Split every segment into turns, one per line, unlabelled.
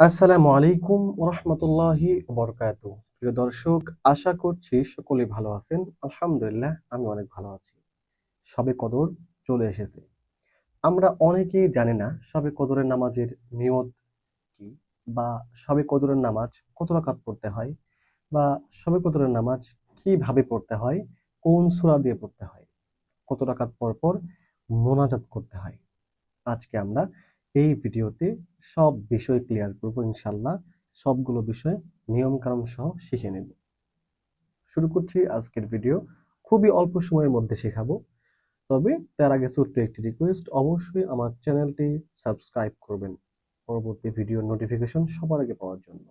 আসসালামু আলাইকুম রাহমাতুল্লাহি ওয়া বারাকাতুহু। প্রিয় দর্শক, আশা করছি সকলে ভালো আছেন। আলহামদুলিল্লাহ আমি অনেক ভালো আছি। শবে কদর চলে এসেছে। আমরা অনেকেই জানি না শবে কদরের নামাজের নিয়ত কি, বা শবে কদরের নামাজ কত রাকাত পড়তে হয়, বা শবে কদরের নামাজ কিভাবে পড়তে হয়, কোন সূরা দিয়ে পড়তে হয়, কত রাকাত পর পর মোনাজাত করতে হয়। আজকে আমরা এই ভিডিওতে সব বিষয় ক্লিয়ার করব ইনশাল্লাহ। সবগুলো বিষয় নিয়ম কানুন সহ শিখে নেব। শুরু করছি আজকের ভিডিও। খুবই অল্প সময়ের মধ্যে শেখাবো। তবে তার আগে ছোট্ট একটি রিকোয়েস্ট, অবশ্যই আমার চ্যানেলটি সাবস্ক্রাইব করবেন পরবর্তী ভিডিও নোটিফিকেশন সবার আগে পাওয়ার জন্য।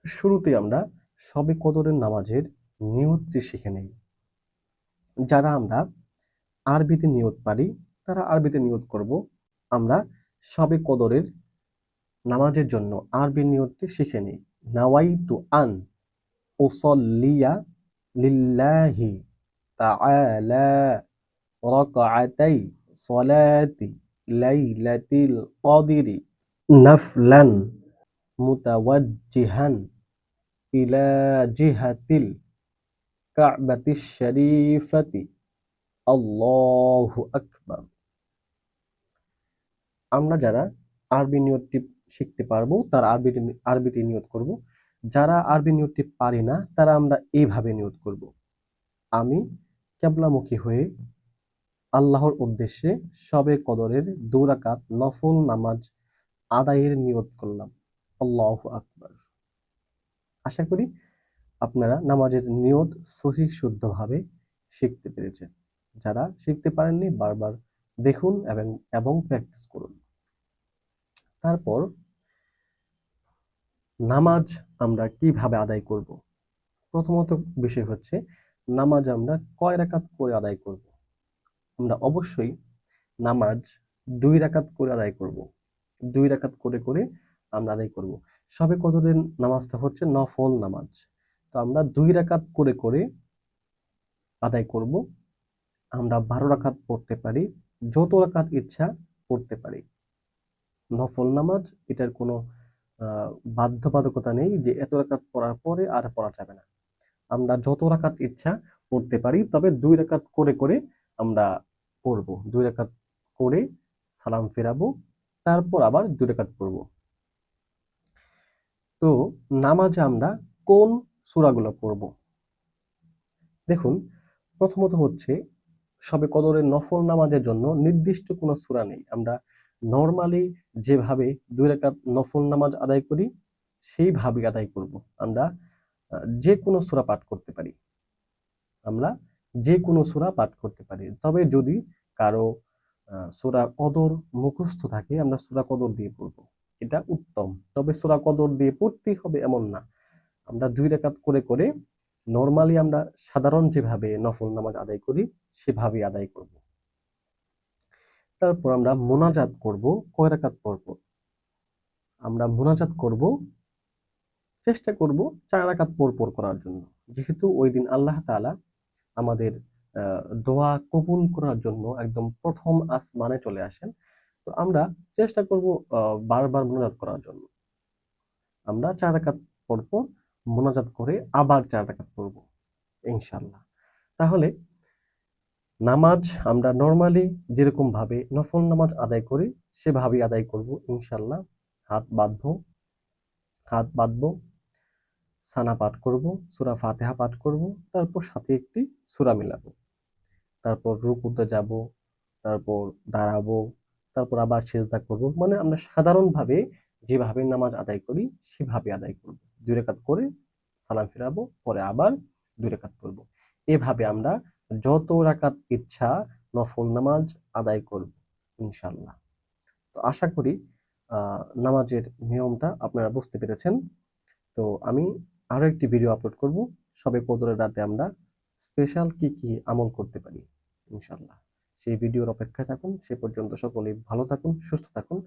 শুরুতে আমরা শবে কদরের নামাজের নিয়তটি শিখে নেই। যারা আমরা আরবিতে নিয়ত পারি তারা আরবিতে নিয়ত করব। আমরা শবে কদরের নামাজের জন্য আরবি নিয়তটি শিখে নিই। নাওয়াইতু আন উসাল্লিয়া লিল্লাহি তাআলা রাকআতাই সলাতি লাইলাতিল কদরি নাফলান মুতাওয়াজ্জিহান ইলা জিহাতিল কা'বাতিশ শরীফাতি আল্লাহু আকবার। আমরা যারা আরবি নিয়তটি শিখতে পারবো তারা আরবিতে নিয়ত করব। যারা আরবি নিয়তটি পারি না তারা আমরা এইভাবে নিয়ত করব। আমি কিবলামুখী হয়ে আল্লাহর উদ্দেশ্যে শবে কদরের 2 রাকাত নফল নামাজ আদায়ের নিয়ত করলাম। আল্লাহু আকবার। আশা করি আপনারা নামাজের নিয়ত সহিহ শুদ্ধভাবে শিখতে পেরেছেন। যারা শিখতে পারেননি বারবার দেখুন এবং প্র্যাকটিস করুন। তারপর নামাজ আমরা কিভাবে আদায় করব। প্রথমত বিষয় হচ্ছে নামাজ আমরা কয় রাকাত করে আদায় করব। আমরা অবশ্যই নামাজ 2 রাকাত করে আদায় করব। 2 রাকাত করে করে আমরা আদায় করব। শবে কদরের নামাজটা হচ্ছে নফল নামাজ। তো আমরা 2 রাকাত করে করে আদায় করব। আমরা 12 রাকাত পড়তে পারি, যত রাকাত ইচ্ছা পড়তে পারি। নফল নামাজ এটার কোনো বাধ্যবাধকতা নেই যে এত রাকাত পড়ার পরে আর পড়া যাবে না। আমরা যত রাকাত ইচ্ছা পড়তে পারি, তবে 2 রাকাত করে করে আমরা পড়ব। 2 রাকাত করে সালাম ফেরাবো, তারপর আবার 2 রাকাত পড়ব। তো নামাজে আমরা কোন সূরাগুলো পড়ব? দেখুন, প্রথমত হচ্ছে শবে কদরের নফল নামাজের জন্য নির্দিষ্ট কোনো সূরা নেই। আমরা নরমালি যেভাবে 2 রাকাত নফল নামাজ আদায় করি সেইভাবে আদায় করব। আমরা যে কোনো সূরা পাঠ করতে পারি। আমরা যে কোনো সূরা পাঠ করতে পারি। তবে যদি কারো সূরা কদর মুখস্থ থাকে আমরা সূরা কদর দিয়ে পড়ব। এটা উত্তম। তবে সূরা কদর দিয়ে পড়তেই হবে এমন না। আমরা 2 রাকাত করে করে নরমালি আমরা সাধারণ যেভাবে নফল নামাজ আদায় করি সেভাবেই আদায় করব। তারপর আমরা মোনাজাত করব কয় রাকাত পর পর। আমরা মোনাজাত করব, চেষ্টা করব 4 রাকাত পর পর করার জন্য। যেহেতু ওই দিন আল্লাহ তাআলা আমাদের দোয়া কবুল করার জন্য একদম প্রথম আসমানে চলে আসেন। তো আমরা চেষ্টা করব বারবার মোনাজাত করার জন্য। আমরা 4 রাকাত পর পর মোনাজাত করে আবার 4 রাকাত পড়ব ইনশাআল্লাহ। তাহলে নামাজ আমরা নরমালি যেরকম ভাবে নফল নামাজ আদায় করি সেভাবেই আদায় করব ইনশাআল্লাহ। হাত বাঁধবো, সানা পাঠ করব, সূরা ফাতিহা পাঠ করব, তারপর সাথে একটি সূরা মিলাবো। তারপর রুকুতে যাব, তারপর দাঁড়াবো, তারপর আবার সিজদা করব। মানে আমরা সাধারণভাবে যেভাবে নামাজ আদায় করি সেভাবে আদায় করব। 2 রাকাত করে সালাম ফিরাবো, পরে আবার 2 রাকাত করব। এভাবে আমরা যত রাকাত ইচ্ছা নফল নামাজ আদায় করব ইনশাআল্লাহ। তো আশা করি নামাজের নিয়মটা আপনারা বুঝতে পেরেছেন। তো আমি আরো একটি ভিডিও আপলোড করব শবে কদরের রাতে আমরা স্পেশাল কি কি আমল করতে পারি ইনশাআল্লাহ। সেই ভিডিওর অপেক্ষায় থাকুন। সে পর্যন্ত সকলেই ভালো থাকুন, সুস্থ থাকুন।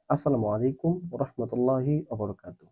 আসসালামু আলাইকুম ওয়া রাহমাতুল্লাহি ওয়া বারাকাতুহু।